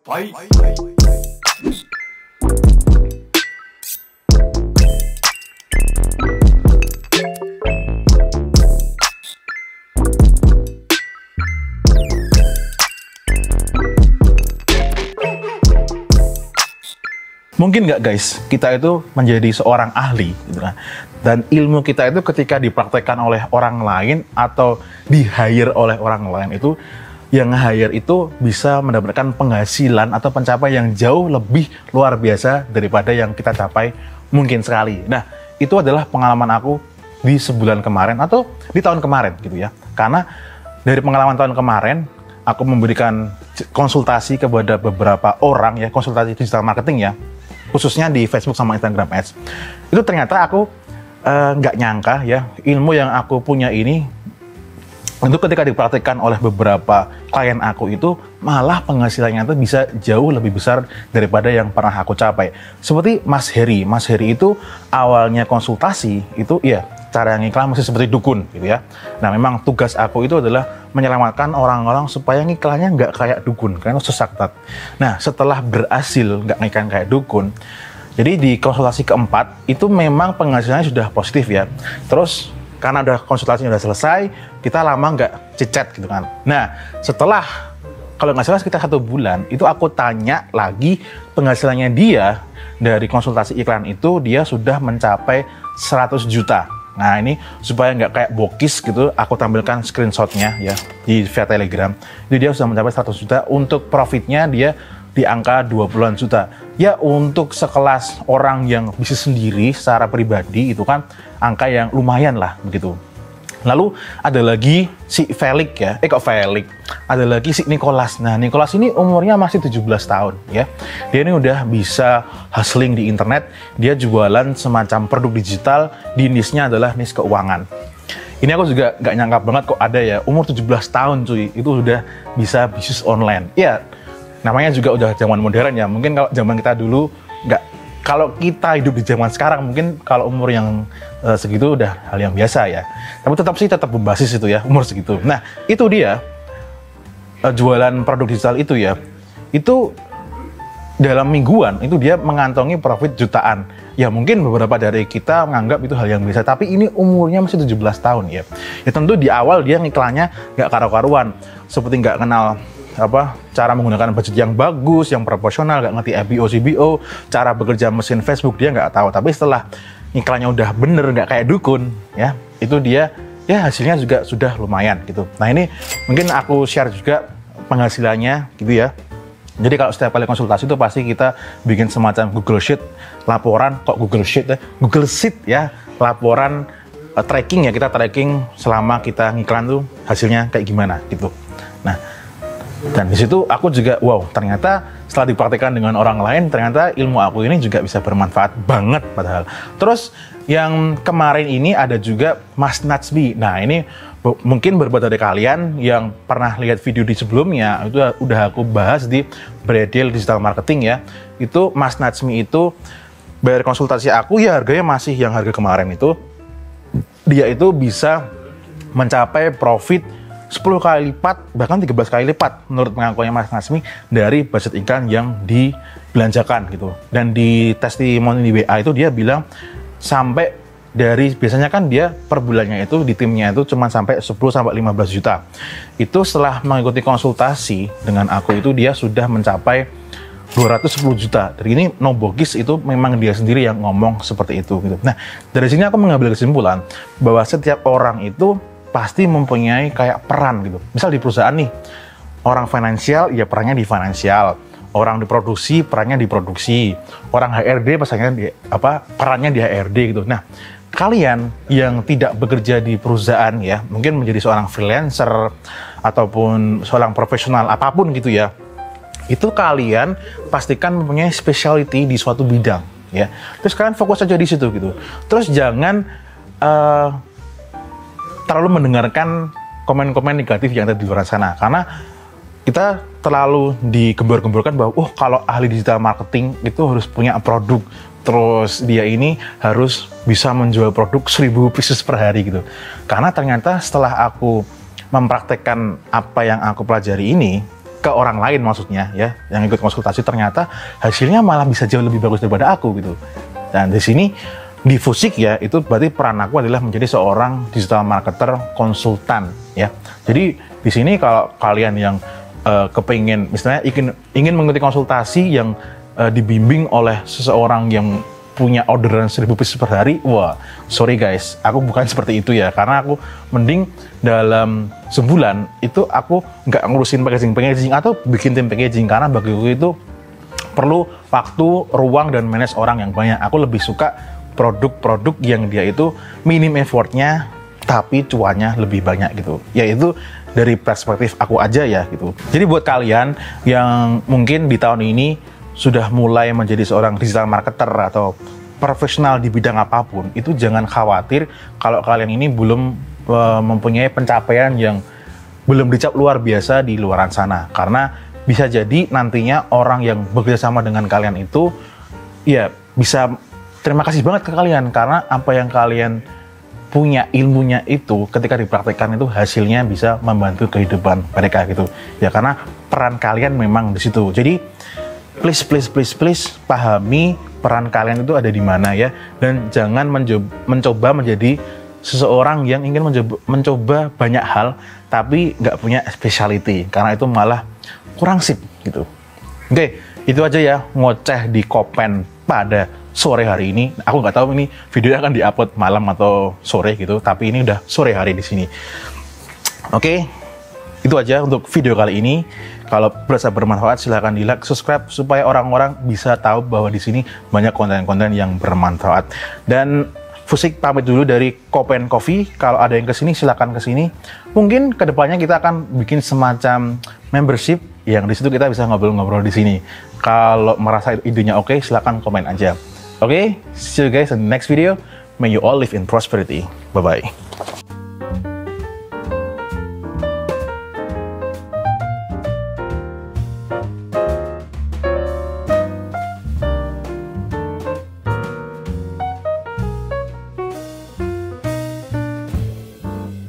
Fight. Mungkin nggak guys, kita itu menjadi seorang ahli gitu kan. Dan ilmu kita itu ketika dipraktekkan oleh orang lain atau di-hire oleh orang lain itu, yang hire itu bisa mendapatkan penghasilan atau pencapaian yang jauh lebih luar biasa daripada yang kita capai mungkin sekali. Nah, itu adalah pengalaman aku di sebulan kemarin atau di tahun kemarin gitu ya. Karena dari pengalaman tahun kemarin, aku memberikan konsultasi kepada beberapa orang ya, konsultasi digital marketing ya, khususnya di Facebook sama Instagram Ads. Itu ternyata aku nggak nyangka ya, ilmu yang aku punya ini itu ketika dipraktikkan oleh beberapa klien aku itu malah penghasilannya itu bisa jauh lebih besar daripada yang pernah aku capai. Seperti Mas Heri itu awalnya konsultasi itu ya cara yang iklan masih seperti dukun gitu ya. Nah memang tugas aku itu adalah menyelamatkan orang-orang supaya ngiklannya nggak kayak dukun karena sesaktat. Nah setelah berhasil nggak ngiklan kayak dukun, jadi di konsultasi keempat itu memang penghasilannya sudah positif ya. Terus karena udah konsultasinya udah selesai, kita lama nggak chat gitu kan. Nah setelah kalau nggak salah sekitar 1 bulan itu aku tanya lagi penghasilannya dia dari konsultasi iklan itu dia sudah mencapai 100 juta. Nah ini supaya nggak kayak bokis gitu, aku tampilkan screenshotnya ya di via Telegram. Jadi dia sudah mencapai 100 juta, untuk profitnya dia di angka 20-an juta. Ya untuk sekelas orang yang bisnis sendiri secara pribadi itu kan angka yang lumayan lah begitu. Lalu ada lagi si Felix ya, ada lagi si Nicholas. Nah Nicholas ini umurnya masih 17 tahun ya. Dia ini udah bisa hustling di internet, dia jualan semacam produk digital, di niche-nya adalah niche keuangan. Ini aku juga nggak nyangka banget kok ada ya, umur 17 tahun cuy, itu udah bisa bisnis online. Ya namanya juga udah zaman modern ya, mungkin kalau zaman kita dulu nggak, kalau kita hidup di zaman sekarang mungkin kalau umur yang segitu udah hal yang biasa ya, tapi tetap berbasis itu ya umur segitu. Nah itu dia jualan produk digital itu ya, itu dalam mingguan itu dia mengantongi profit jutaan. Ya mungkin beberapa dari kita menganggap itu hal yang biasa, tapi ini umurnya masih 17 tahun ya. Ya tentu di awal dia ngiklannya nggak karu-karuan, seperti nggak kenal cara menggunakan budget yang bagus, yang proporsional, nggak ngerti FBO, CBO, cara bekerja mesin Facebook dia nggak tahu. Tapi setelah iklannya udah bener, nggak kayak dukun, ya itu dia ya hasilnya juga sudah lumayan gitu. Nah ini mungkin aku share juga penghasilannya gitu ya. Jadi kalau setiap kali konsultasi itu pasti kita bikin semacam Google Sheet, laporan, Google Sheet ya, laporan tracking ya, kita tracking selama kita ngiklan tuh hasilnya kayak gimana gitu. Nah dan di situ aku juga wow, ternyata setelah dipraktikkan dengan orang lain ternyata ilmu aku ini juga bisa bermanfaat banget padahal. Terus yang kemarin ini ada juga Mas Natsby. Nah ini mungkin beberapa dari kalian yang pernah lihat video di sebelumnya itu udah aku bahas di Bredel Digital Marketing ya. Itu Mas Natsby itu bayar konsultasi aku ya harganya masih yang harga kemarin itu. Dia itu bisa mencapai profit 10 kali lipat, bahkan 13 kali lipat menurut pengakuannya Mas Natsby dari budget iklan yang dibelanjakan gitu. Dan di testimoni di WA itu dia bilang sampai dari, biasanya kan dia per bulannya itu di timnya itu cuma sampai 10-15 juta. Itu setelah mengikuti konsultasi dengan aku itu dia sudah mencapai 210 juta. Dari ini no bogis, itu memang dia sendiri yang ngomong seperti itu gitu. Nah dari sini aku mengambil kesimpulan bahwa setiap orang itu pasti mempunyai kayak peran gitu. Misal di perusahaan nih, orang finansial ya perannya di finansial, orang di produksi perannya di produksi, orang HRD perannya di HRD gitu. Nah, kalian yang tidak bekerja di perusahaan ya, mungkin menjadi seorang freelancer ataupun seorang profesional apapun gitu ya, itu kalian pastikan mempunyai specialty di suatu bidang ya. Terus kalian fokus aja di situ gitu. Terus jangan terlalu mendengarkan komen-komen negatif yang ada di luar sana, karena kita terlalu digembor-gemborkan bahwa kalau ahli digital marketing itu harus punya produk, terus dia ini harus bisa menjual produk 1000 pieces per hari gitu. Karena ternyata setelah aku mempraktekkan apa yang aku pelajari ini, ke orang lain maksudnya ya, yang ikut konsultasi ternyata hasilnya malah bisa jauh lebih bagus daripada aku gitu. Dan di sini di Fusik ya, itu berarti peran aku adalah menjadi seorang digital marketer konsultan ya. Jadi di sini kalau kalian yang kepingin misalnya ingin mengikuti konsultasi yang dibimbing oleh seseorang yang punya orderan 1000 piece per hari, wah sorry guys, aku bukan seperti itu ya, karena aku mending dalam sebulan itu aku nggak ngurusin packaging atau bikin tim packaging, karena bagiku itu perlu waktu, ruang, dan manage orang yang banyak. Aku lebih suka produk-produk yang dia itu minim effortnya tapi cuannya lebih banyak gitu, yaitu dari perspektif aku aja ya gitu. Jadi buat kalian yang mungkin di tahun ini sudah mulai menjadi seorang digital marketer atau profesional di bidang apapun, itu jangan khawatir kalau kalian ini belum mempunyai pencapaian yang belum dicap luar biasa di luaran sana. Karena bisa jadi nantinya orang yang bekerja sama dengan kalian itu ya bisa terima kasih banget ke kalian, karena apa yang kalian punya ilmunya itu ketika dipraktekkan itu hasilnya bisa membantu kehidupan mereka gitu ya, karena peran kalian memang di situ. Jadi please pahami peran kalian itu ada di mana ya, dan jangan mencoba menjadi seseorang yang ingin mencoba banyak hal tapi nggak punya specialty, karena itu malah kurang sip gitu. Oke, itu aja ya ngoceh di Kopen pada sore hari ini. Aku nggak tahu ini videonya akan diupload malam atau sore gitu, tapi ini udah sore hari di sini. Oke, itu aja untuk video kali ini. Kalau berasa bermanfaat silahkan di like, subscribe supaya orang-orang bisa tahu bahwa di sini banyak konten-konten yang bermanfaat. Dan Fusik pamit dulu dari Kopen Coffee. Kalau ada yang kesini silahkan kesini. Mungkin kedepannya kita akan bikin semacam membership yang di situ kita bisa ngobrol-ngobrol di sini. Kalau merasa idenya oke, silahkan komen aja. Oke, see you guys in the next video. May you all live in prosperity. Bye-bye.